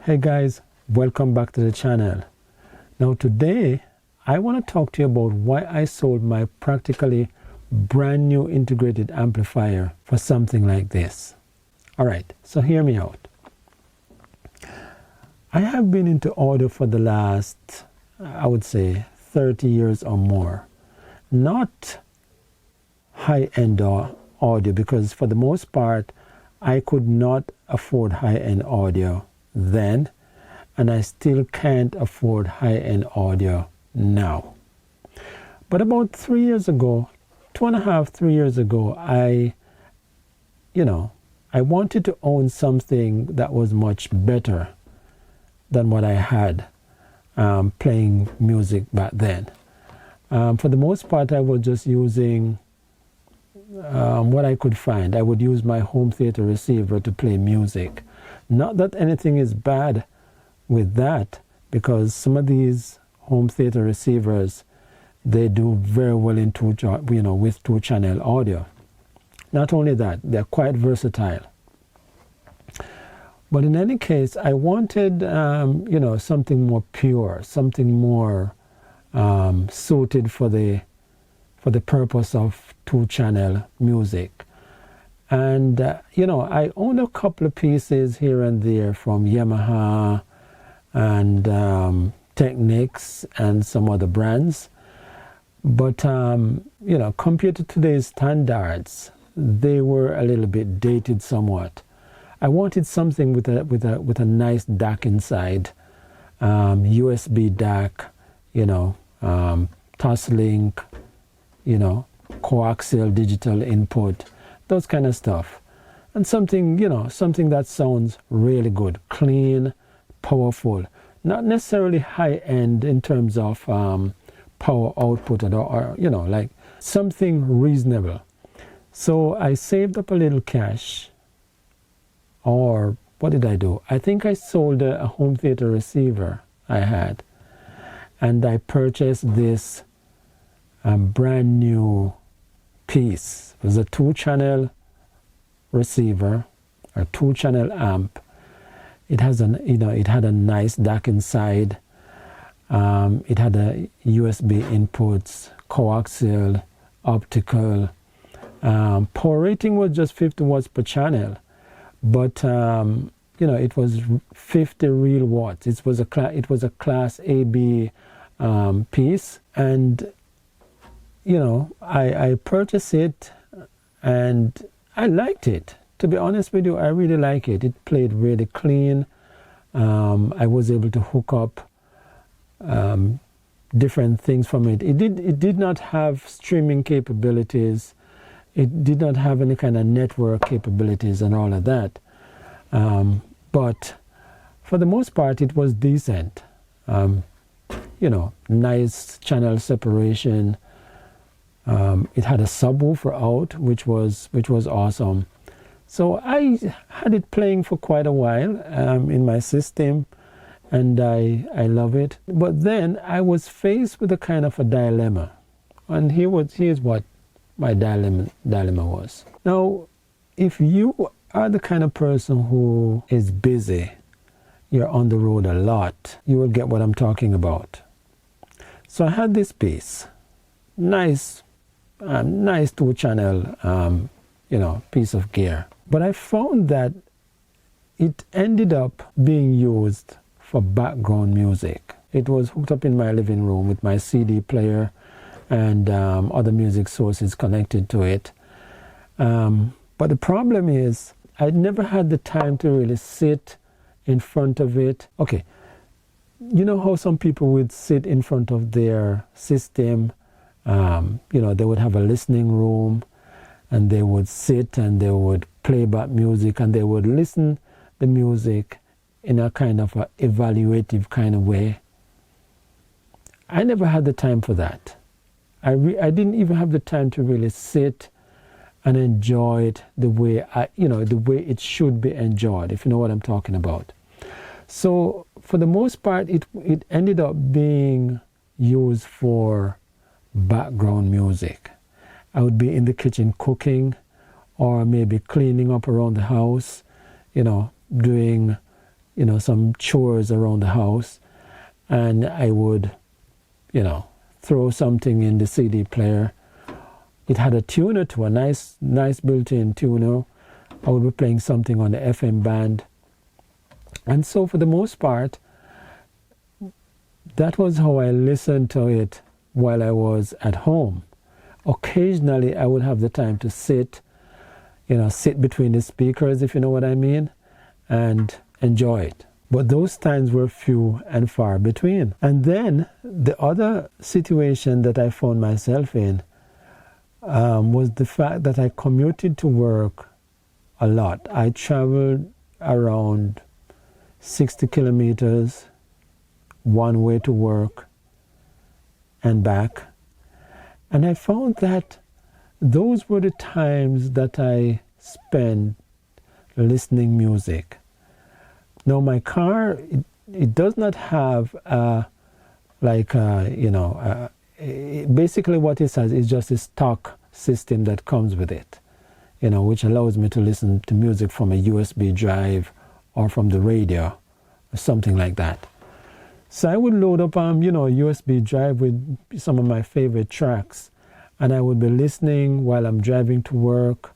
Hey guys, welcome back to the channel. Now today I want to talk to you about why I sold my practically brand new integrated amplifier for something like this. Alright, so hear me out. I have been into audio for the last, I would say, 30 years or more. Not high-end audio, because for the most part I could not afford high-end audio then, and I still can't afford high-end audio now. But about 3 years ago, 2.5, 3 years ago, I wanted to own something that was much better than what I had playing music back then. For the most part, I was just using what I could find. I would use my home theater receiver to play music. Not that anything is bad with that, because some of these home theater receivers, they do very well in with two-channel audio. Not only that, they're quite versatile. But in any case, I wanted something more pure, something more suited for the purpose of two-channel music. And I own a couple of pieces here and there from Yamaha and Technics and some other brands, but compared to today's standards, they were a little bit dated somewhat. I wanted something with a nice DAC inside, USB DAC, Toslink, coaxial digital input, those kind of stuff, and something that sounds really good, clean, powerful, not necessarily high end in terms of power output or like something reasonable. So I saved up a little cash, or what did I do? I think I sold a home theater receiver I had, and I purchased this brand new piece. It was a two-channel receiver, a two-channel amp. It has it had a nice DAC inside. It had a USB inputs, coaxial, optical. Power rating was just 50 watts per channel, but it was 50 real watts. It was a class AB piece, and I purchased it and I liked it. To be honest with you, I really like it. It played really clean. I was able to hook up different things from it. It did not have streaming capabilities. It did not have any kind of network capabilities and all of that. But for the most part, it was decent. Nice channel separation. It had a subwoofer out, which was awesome. So I had it playing for quite a while in my system, and I love it. But then I was faced with a kind of a dilemma, and here's what my dilemma was. Now, if you are the kind of person who is busy, you're on the road a lot, you will get what I'm talking about. So I had this piece, nice two-channel piece of gear, but I found that it ended up being used for background music. It was hooked up in my living room with my CD player and other music sources connected to it. But the problem is, I never had the time to really sit in front of it. Okay, you know how some people would sit in front of their system, they would have a listening room, and they would sit and they would play back music, and they would listen the music in a kind of a evaluative kind of way. I never had the time for that. I didn't even have the time to really sit and enjoy it the way the way it should be enjoyed, if you know what I'm talking about. So for the most part, it ended up being used for background music. I would be in the kitchen cooking, or maybe cleaning up around the house, doing some chores around the house, and I would, throw something in the CD player. It had a tuner too, a nice built-in tuner. I would be playing something on the FM band. And so for the most part, that was how I listened to it while I was at home. Occasionally, I would have the time to sit between the speakers, if you know what I mean, and enjoy it. But those times were few and far between. And then the other situation that I found myself in was the fact that I commuted to work a lot. I traveled around 60 kilometers one way to work and back. And I found that those were the times that I spent listening music. Now my car, it does not have basically what it has is just a stock system that comes with it, which allows me to listen to music from a USB drive or from the radio or something like that. So I would load up a USB drive with some of my favorite tracks, and I would be listening while I'm driving to work,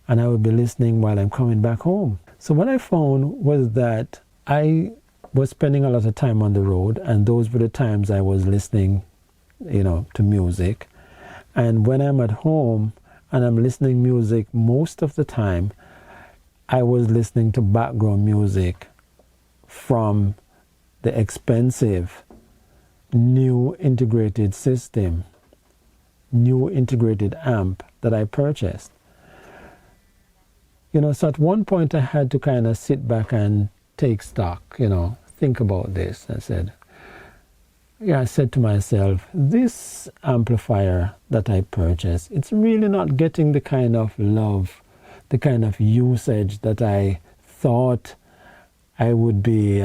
and I would be listening while I'm coming back home. So what I found was that I was spending a lot of time on the road, and those were the times I was listening, to music. And when I'm at home and I'm listening music, most of the time I was listening to background music from the expensive new integrated system, new integrated amp that I purchased. So at one point I had to kind of sit back and take stock, think about this. I said to myself, this amplifier that I purchased, it's really not getting the kind of love, the kind of usage that I thought I would be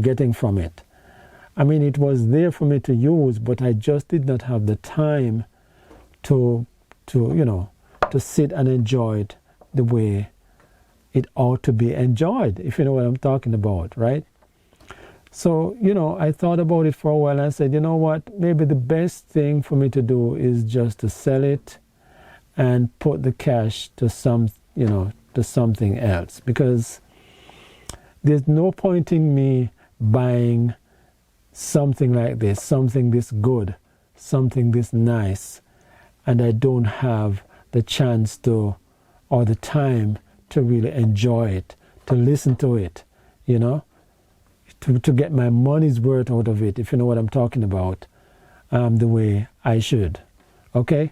getting from it. I mean, it was there for me to use, but I just did not have the time to sit and enjoy it the way it ought to be enjoyed, if you know what I'm talking about, right? So, I thought about it for a while and I said, you know what, maybe the best thing for me to do is just to sell it and put the cash to something else, because there's no point in me buying something like this, something this good, something this nice, and I don't have the chance to, or the time to really enjoy it, to listen to it, to get my money's worth out of it, if you know what I'm talking about, the way I should. Okay?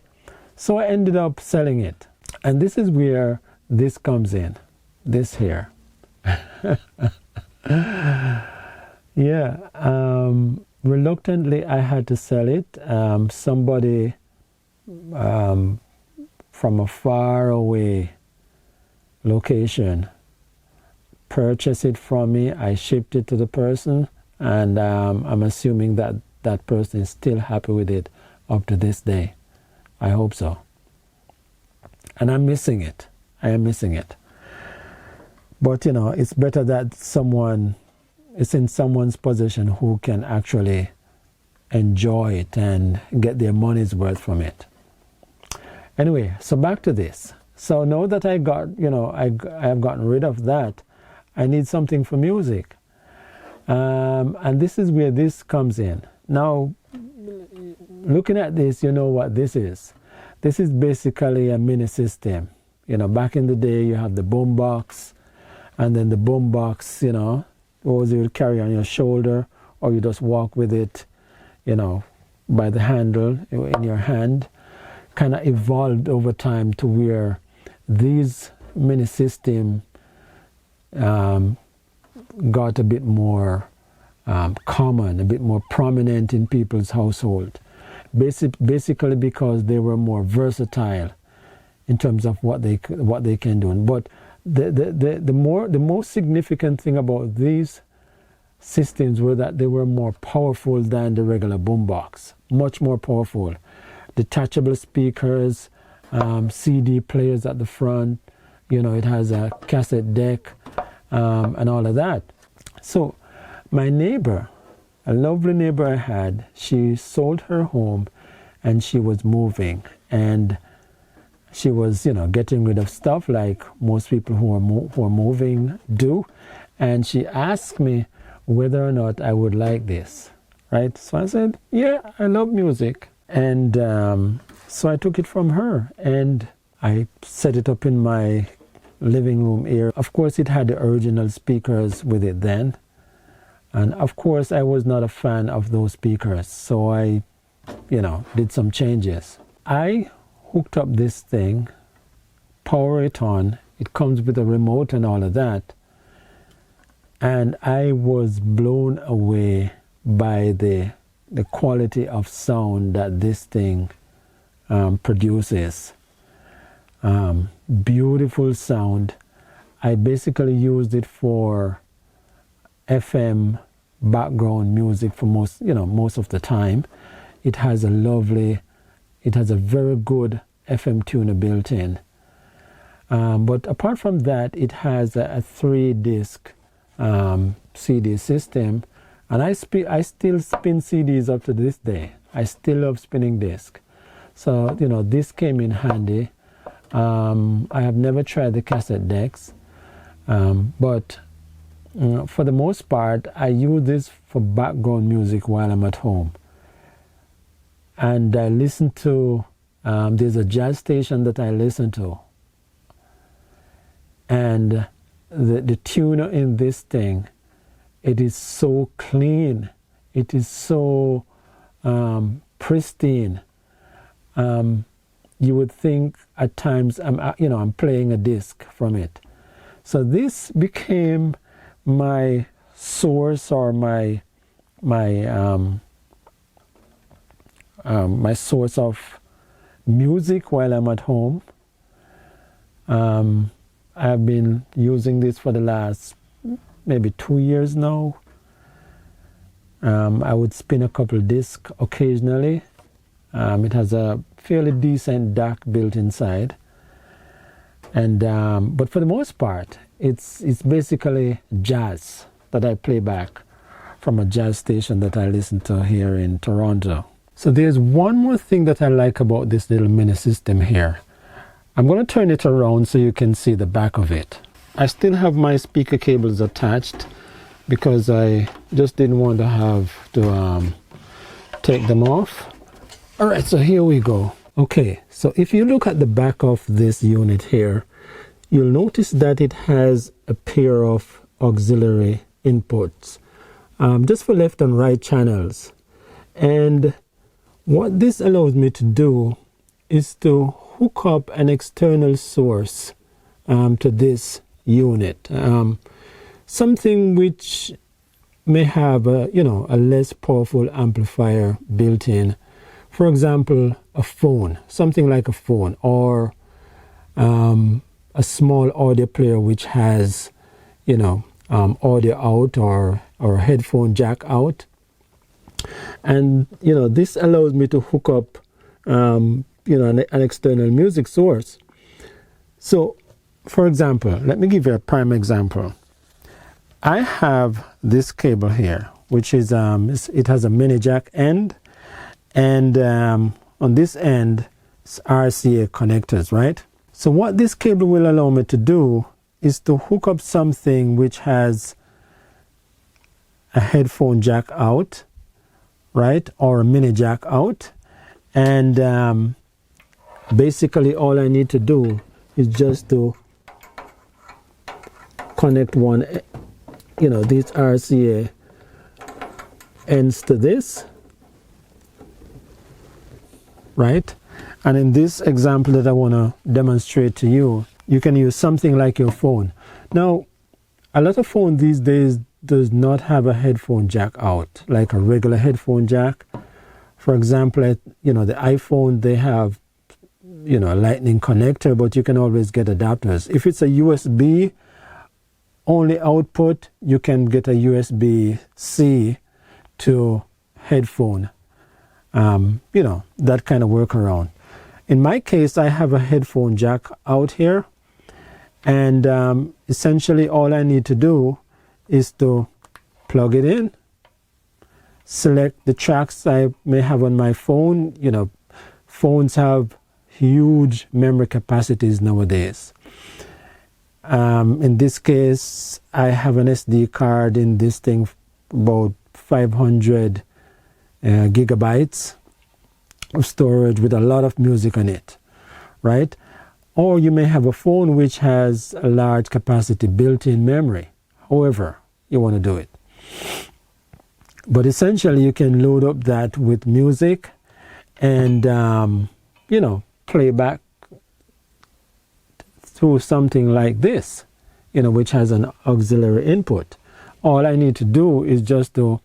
So I ended up selling it. And this is where this comes in, this here. Reluctantly I had to sell it. Somebody from a far away location purchased it from me. I shipped it to the person, and I'm assuming that that person is still happy with it up to this day. I hope so. And I'm missing it. I am missing it. But it's better that it's in someone's possession who can actually enjoy it and get their money's worth from it. Anyway, so back to this. So now that I got, I have gotten rid of that, I need something for music. And this is where this comes in. Now, looking at this, you know what this is. This is basically a mini system. Back in the day, you have the boom box, and then the boom box, those you would carry on your shoulder, or you just walk with it, by the handle in your hand. Kind of evolved over time to where these mini system got a bit more common, a bit more prominent in people's household. Basically because they were more versatile in terms of what they can do. But the most significant thing about these systems were that they were more powerful than the regular boombox, much more powerful. Detachable speakers, CD players at the front. It has a cassette deck, and all of that. So my neighbor, a lovely neighbor I had, she sold her home and she was moving, and she was, getting rid of stuff like most people who are moving do. And she asked me whether or not I would like this, right? So I said, yeah, I love music. And so I took it from her and I set it up in my living room here. Of course, it had the original speakers with it then. And of course, I was not a fan of those speakers. So I, did some changes. I hooked up this thing, power it on. It comes with a remote and all of that. And I was blown away by the quality of sound that this thing produces. Beautiful sound. I basically used it for FM background music for most of the time. It has a very good FM tuner built in. But apart from that, it has a 3-disc CD system, and I still spin CDs up to this day. I still love spinning disc. So, this came in handy. I have never tried the cassette decks, but for the most part, I use this for background music while I'm at home. And I listen to, there's a jazz station that I listen to. And the tuner in this thing, it is so clean. It is so pristine. You would think at times I'm playing a disc from it. So this became my source, or my source of music while I'm at home. I've been using this for the last maybe 2 years now. I would spin a couple discs occasionally. It has a fairly decent DAC built inside, and but for the most part, it's basically jazz that I play back from a jazz station that I listen to here in Toronto. So there's one more thing that I like about this little mini system here. I'm going to turn it around so you can see the back of it. I still have my speaker cables attached because I just didn't want to have to take them off. All right, so here we go. Okay, so if you look at the back of this unit here, you'll notice that it has a pair of auxiliary inputs, just for left and right channels. And what this allows me to do is to hook up an external source to this unit, something which may have a less powerful amplifier built in. For example, a phone, something like a phone, or a small audio player which has audio out or a headphone jack out. And this allows me to hook up an external music source. So for example, let me give you a prime example. I have this cable here, which is it has a mini jack end, and on this end it's RCA connectors, right? So what this cable will allow me to do is to hook up something which has a headphone jack out, right, or a mini jack out, and basically all I need to do is just to connect one, these RCA ends to this, right? And in this example that I want to demonstrate to you, you can use something like your phone. Now, a lot of phones these days does not have a headphone jack out, like a regular headphone jack. For example, the iPhone, they have, a lightning connector, but you can always get adapters. If it's a USB only output, you can get a USB-C to headphone, that kind of workaround. In my case, I have a headphone jack out here, And essentially all I need to do is to plug it in, select the tracks I may have on my phone. You know, phones have huge memory capacities nowadays. In this case, I have an SD card in this thing, about 500 gigabytes of storage with a lot of music on it, right? Or you may have a phone which has a large capacity built-in memory, however you want to do it. But essentially you can load up that with music and, you know, play back through something like this, you know, which has an auxiliary input. All I need to do is just to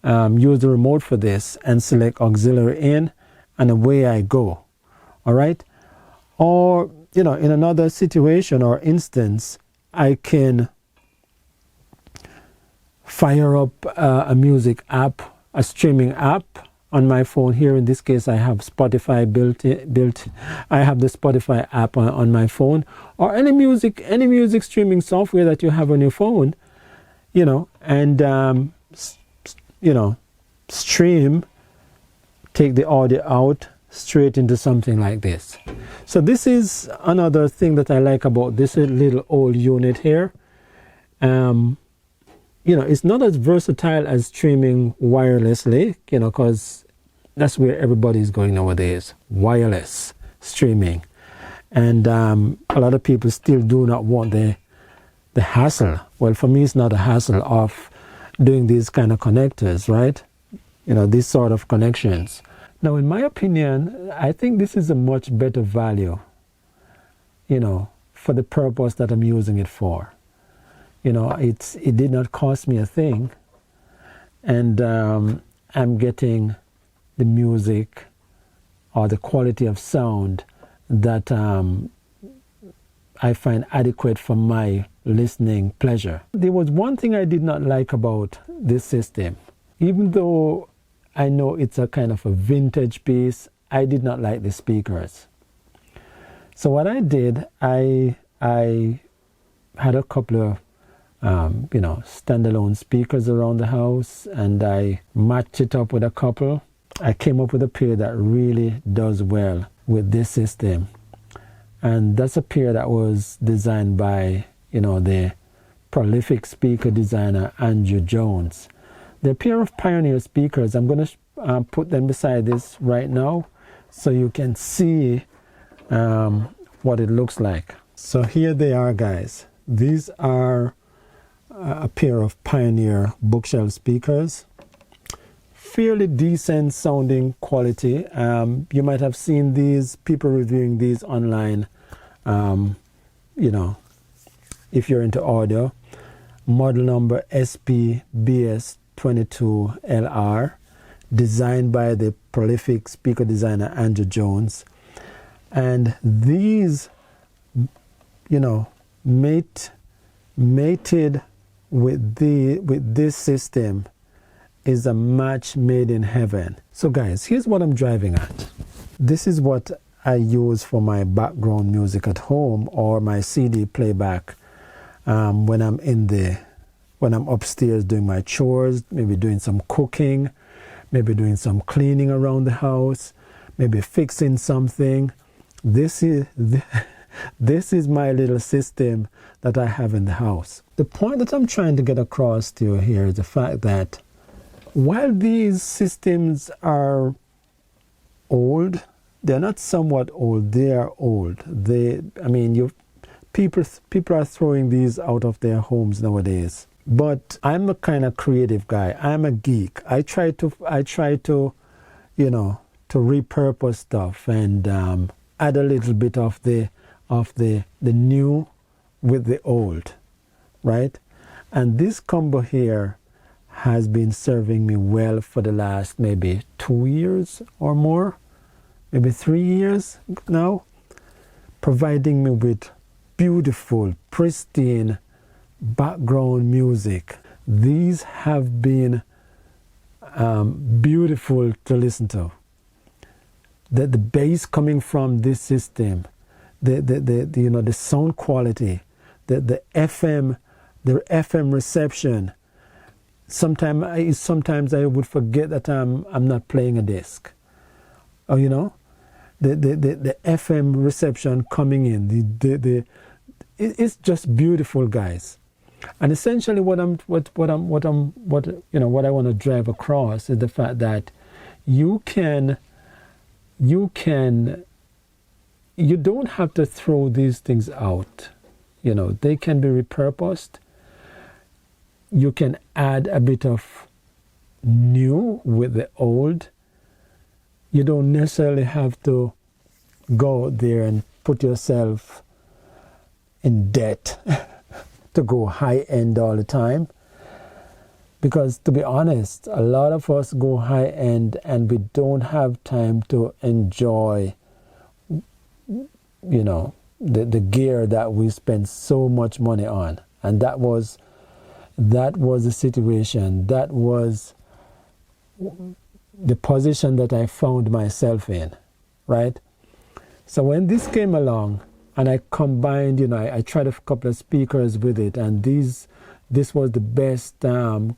use the remote for this and select auxiliary in, and away I go. All right? Or, you know, in another situation or instance, I can fire up a music app, a streaming app on my phone. Here in this case I have Spotify built. I have the Spotify app on my phone, or any music streaming software that you have on your phone, you know, and you know, stream, take the audio out straight into something like this. So this is another thing that I like about this little old unit here. You know, it's not as versatile as streaming wirelessly, you know, because that's where everybody's going nowadays, wireless streaming. And a lot of people still do not want the hassle. Well, for me, it's not a hassle of doing these kind of connectors, right? You know, these sort of connections. Now, in my opinion, I think this is a much better value, you know, for the purpose that I'm using it for. You know, it did not cost me a thing, and I'm getting the music or the quality of sound that I find adequate for my listening pleasure. There was one thing I did not like about this system. Even though I know it's a kind of a vintage piece, I did not like the speakers. So what I did, I had a couple of you know, standalone speakers around the house, and I matched it up with a couple. I came up with a pair that really does well with this system, and that's a pair that was designed by, you know, the prolific speaker designer Andrew Jones. They're a pair of Pioneer speakers. I'm going to put them beside this right now so you can see what it looks like. So here they are, guys. These are a pair of Pioneer bookshelf speakers. Fairly decent sounding quality. You might have seen these, people reviewing these online, you know, if you're into audio. Model number SPBS22LR, designed by the prolific speaker designer Andrew Jones. And these, you know, mated with this system is a match made in heaven. So guys, here's what I'm driving at. This is what I use for my background music at home, or my CD playback when I'm upstairs doing my chores, maybe doing some cooking, maybe doing some cleaning around the house, maybe fixing something. This is my little system that I have in the house. The point that I'm trying to get across to you here is the fact that while these systems are old, they're not somewhat old, they are old. People are throwing these out of their homes nowadays. But I'm a kind of creative guy. I'm a geek. I try to you know, to repurpose stuff and add a little bit of the new with the old, right? And this combo here has been serving me well for the last maybe 2 years or more, maybe 3 years now, providing me with beautiful, pristine background music. These have been beautiful to listen to. The bass coming from this system, the you know, the sound quality the FM reception. Sometimes I would forget that I'm not playing a disc. Or the FM reception coming in. It's just beautiful, guys. And essentially what I want to drive across is the fact that you don't have to throw these things out. They can be repurposed. You can add a bit of new with the old. You don't necessarily have to go out there and put yourself in debt to go high end all the time. Because to be honest, a lot of us go high end and we don't have time to enjoy, the gear that we spend so much money on. And that was the situation. That was the position that I found myself in, right? So when this came along and I combined, I tried a couple of speakers with it, and this was the best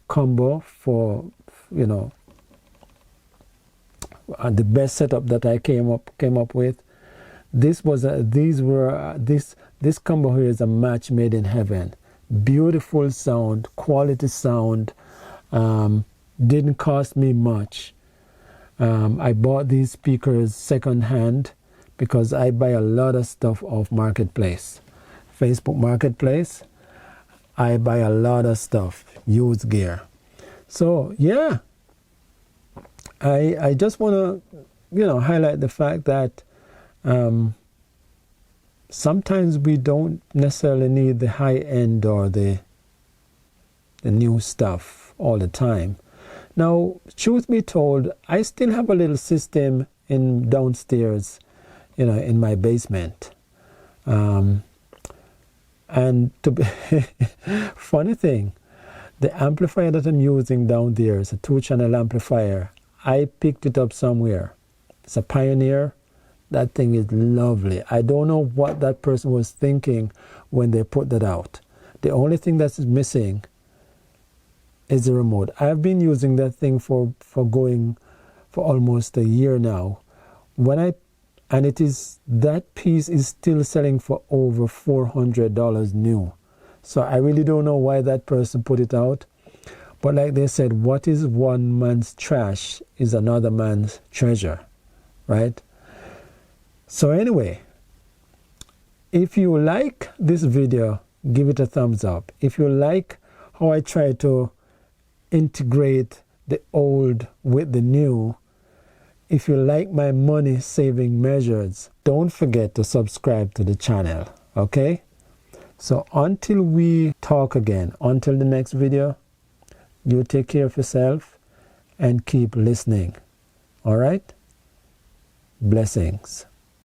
combo for, the best setup that I came up with. This combo here is a match made in heaven. Beautiful sound, quality sound, didn't cost me much. I bought these speakers secondhand because I buy a lot of stuff off Marketplace, Facebook Marketplace. I buy a lot of stuff, used gear. So yeah, I just want to highlight the fact that sometimes we don't necessarily need the high end or the new stuff all the time. Now, truth be told, I still have a little system in downstairs, in my basement. And to be funny thing, the amplifier that I'm using down there is a 2-channel amplifier. I picked it up somewhere. It's a Pioneer. That thing is lovely. I don't know what that person was thinking when they put that out. The only thing that's missing is the remote. I've been using that thing for almost a year now. That piece is still selling for over $400 new. So I really don't know why that person put it out. But like they said, what is one man's trash is another man's treasure, right? So anyway, if you like this video, give it a thumbs up. If you like how I try to integrate the old with the new, if you like my money saving measures, don't forget to subscribe to the channel, okay? So until we talk again, until the next video, you take care of yourself and keep listening, all right? Blessings.